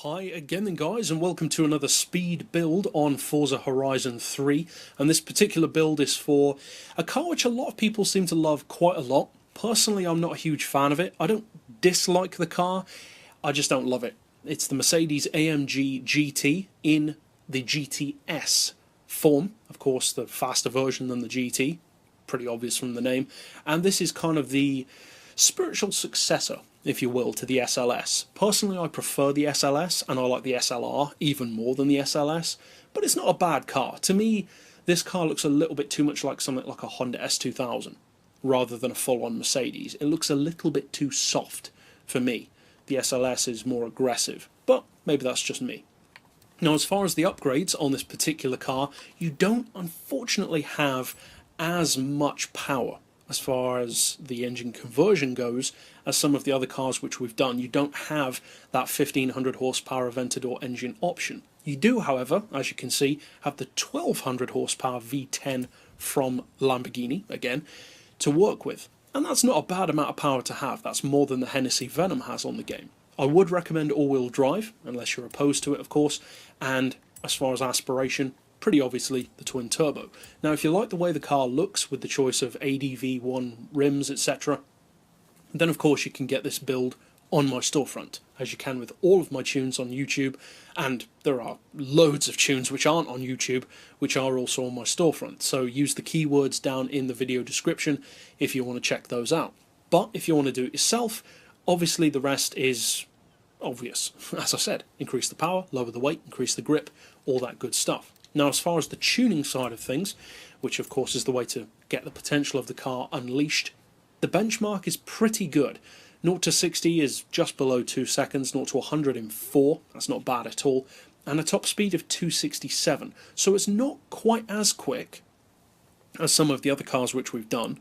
Hi again then guys, and welcome to another speed build on Forza Horizon 3, and this particular build is for a car which a lot of people seem to love quite a lot. Personally, I'm not a huge fan of it. I don't dislike the car, I just don't love it. It's the Mercedes-AMG GT in the GTS form, of course the faster version than the GT, pretty obvious from the name, and this is kind of the spiritual successor, if you will, to the SLS. Personally, I prefer the SLS, and I like the SLR even more than the SLS, but it's not a bad car. To me, this car looks a little bit too much like something like a Honda S2000, rather than a full-on Mercedes. It looks a little bit too soft for me. The SLS is more aggressive, but maybe that's just me. Now, as far as the upgrades on this particular car, you don't unfortunately have as much power as far as the engine conversion goes as some of the other cars which we've done. You don't have that 1500 horsepower Aventador engine option. You do, however, as you can see, have the 1200 horsepower V10 from Lamborghini, again, to work with. And that's not a bad amount of power to have. That's more than the Hennessy Venom has on the game. I would recommend all-wheel drive, unless you're opposed to it, of course, and as far as aspiration, pretty obviously the twin turbo. Now, if you like the way the car looks with the choice of ADV1 rims, etc., then of course you can get this build on my storefront, as you can with all of my tunes on YouTube, and there are loads of tunes which aren't on YouTube which are also on my storefront, so use the keywords down in the video description if you want to check those out. But if you want to do it yourself, obviously the rest is obvious. As I said, increase the power, lower the weight, increase the grip, all that good stuff. Now, as far as the tuning side of things, which of course is the way to get the potential of the car unleashed, the benchmark is pretty good. 0 to 60 is just below 2 seconds, 0 to 100 in 4, that's not bad at all, and a top speed of 267, so it's not quite as quick as some of the other cars which we've done,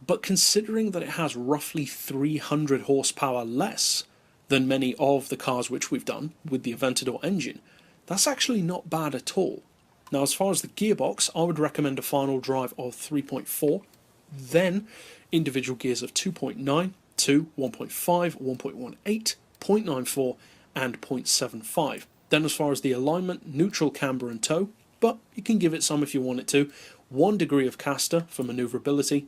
but considering that it has roughly 300 horsepower less than many of the cars which we've done with the Aventador engine, that's actually not bad at all. Now, as far as the gearbox, I would recommend a final drive of 3.4, then individual gears of 2.9, 2, 1.5, 1.18, 0.94 and 0.75. Then as far as the alignment, neutral, camber and tow, but you can give it some if you want it to. 1 degree of caster for manoeuvrability.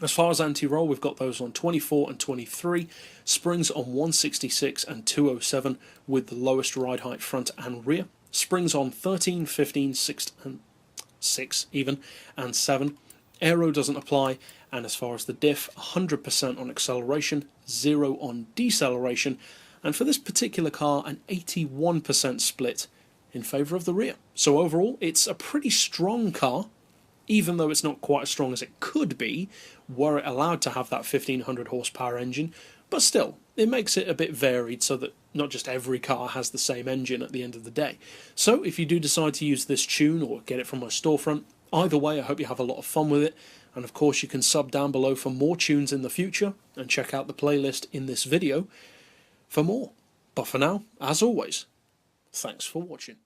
As far as anti-roll, we've got those on 24 and 23, springs on 166 and 207 with the lowest ride height front and rear, springs on 13, 15, 6 and 6 even, and 7. Aero doesn't apply, and as far as the diff, 100% on acceleration, 0 on deceleration, and for this particular car, an 81% split in favour of the rear. So overall, it's a pretty strong car, even though it's not quite as strong as it could be were it allowed to have that 1500 horsepower engine, but still, it makes it a bit varied so that not just every car has the same engine at the end of the day. So if you do decide to use this tune or get it from my storefront, either way I hope you have a lot of fun with it, and of course you can sub down below for more tunes in the future and check out the playlist in this video for more. But for now, as always, thanks for watching.